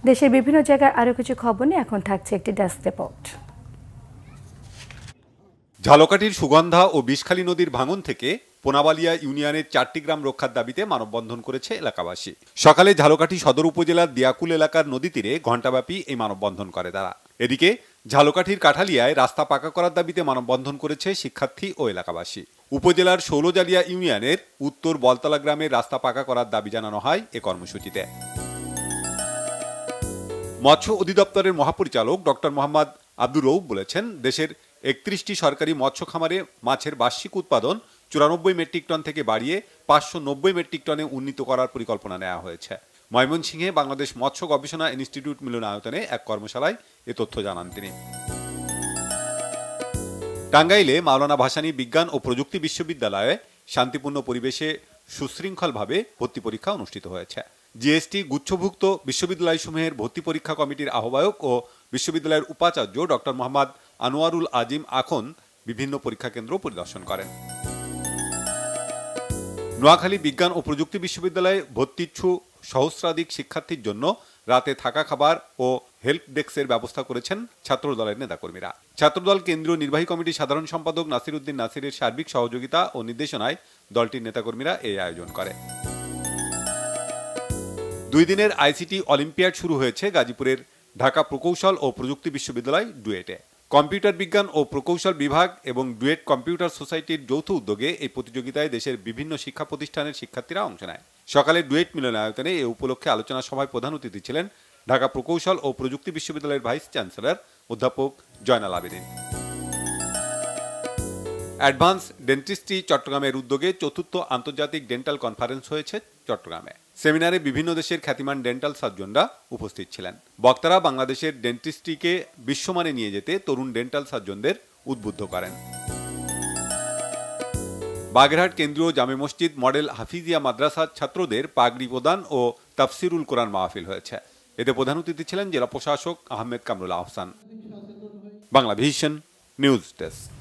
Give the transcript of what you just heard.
দেশের বিভিন্ন জায়গায় আরও কিছু খবর নিয়ে এখন থাকছে একটি ডেস্ক রিপোর্ট। ঝালকাঠির সুগন্ধা ও বিষখালী নদীর ভাঙন থেকে পোনাবালিয়া ইউনিয়নের 4টি গ্রাম রক্ষার দাবিতে মানববন্ধন করেছে এলাকাবাসী। সকালে ঝালকাঠি সদর উপজেলার দিয়াকুল এলাকার নদী তীরে ঘণ্টাব্যাপী এই মানববন্ধন করে তারা। এদিকে ঝালকাঠির কাঠালিয়ায় রাস্তা পাকা করার দাবিতে মানববন্ধন করেছে শিক্ষার্থী ও এলাকাবাসী। উপজেলার ষোলজালিয়া ইউনিয়নের উত্তর বলতলা গ্রামের রাস্তা পাকা করার দাবি জানানো হয় এ কর্মসূচিতে। মৎস্য অধিদপ্তরের মহাপরিচালক ডক্টর মোহাম্মদ আব্দুর রউফ বলেছেন, দেশের 31টি সরকারি মৎস্য খামারে মাছের বার্ষিক উৎপাদন 94 মেট্রিক টন থেকে বাড়িয়ে 590 মেট্রিক টনে উন্নীত করার পরিকল্পনা নেওয়া হয়েছে। ময়মনসিংহে বাংলাদেশ মৎস্য গবেষণা ইনস্টিটিউট মিলনায়তনে এক কর্মশালায় এ তথ্য জানান তিনি। টাঙ্গাইলে মাওলানা ভাসানী বিজ্ঞান ও প্রযুক্তি বিশ্ববিদ্যালয়ে শান্তিপূর্ণ পরিবেশে সুশৃঙ্খলভাবে ভর্তি পরীক্ষা অনুষ্ঠিত হয়েছে। জিএসটি গুচ্ছভুক্ত বিশ্ববিদ্যালয়সমূহের ভর্তি পরীক্ষা কমিটির আহ্বায়ক ও বিশ্ববিদ্যালয়ের উপাচার্য ডক্টর মোহাম্মদ আনোয়ারুল আজিম আখন বিভিন্ন পরীক্ষা কেন্দ্র পরিদর্শন করেন। নোয়াখালী বিজ্ঞান ও প্রযুক্তি বিশ্ববিদ্যালয়ে ভর্তিচ্ছু সহস্রাধিক শিক্ষার্থীর জন্য রাতে থাকা, খাবার ও হেল্প ডেস্কের ব্যবস্থা করেছেন ছাত্রদলের নেতাকর্মীরা। ছাত্রদল কেন্দ্রীয় নির্বাহী কমিটির সাধারণ সম্পাদক নাসির উদ্দিন নাসিরের সার্বিক সহযোগিতা ও নির্দেশনায় দলটির নেতাকর্মীরা এই আয়োজন করে। 2 দিনের আইসিটি অলিম্পিয়াড শুরু হয়েছে গাজীপুরের ঢাকা প্রকৌশল ও প্রযুক্তি বিশ্ববিদ্যালয় ডুয়েটে। কম্পিউটার বিজ্ঞান ও প্রকৌশল বিভাগ এবং ডুয়েট কম্পিউটার সোসাইটির যৌথ উদ্যোগে এই প্রতিযোগিতায় দেশের বিভিন্ন শিক্ষা প্রতিষ্ঠানের শিক্ষার্থীরা অংশ নেয়। সকালে ডুয়েট মিলনায়তনে এ উপলক্ষে আলোচনা সভায় প্রধান অতিথি ছিলেন ঢাকা প্রকৌশল ও প্রযুক্তি বিশ্ববিদ্যালয়ের ভাইস চ্যান্সেলর অধ্যাপক জয়নাল আবেদীন। অ্যাডভান্স ডেন্টিস্ট্রি চট্টগ্রামের উদ্যোগে 4র্থ আন্তর্জাতিক ডেন্টাল কনফারেন্স হয়েছে চট্টগ্রামে। সেমিনারে বিভিন্ন দেশের খ্যাতিমান ডেন্টাল সার্জনরা উপস্থিত ছিলেন। বক্তারা বাংলাদেশের ডেন্টিস্ট্রিকে বিশ্বমানে নিয়ে যেতে তরুণ ডেন্টাল সার্জনদের উদ্বুদ্ধ করেন। বাগেরহাট কেন্দ্রীয় জামে মসজিদ মডেল হাফিজিয়া মাদ্রাসার ছাত্রদের পাগড়ি প্রদান ও তাফসিরুল কোরআন মাহফিল হয়েছে। এতে প্রধান অতিথি ছিলেন জেলা প্রশাসক Ahmed Kamrul Ahsan. Bangla vision news desk.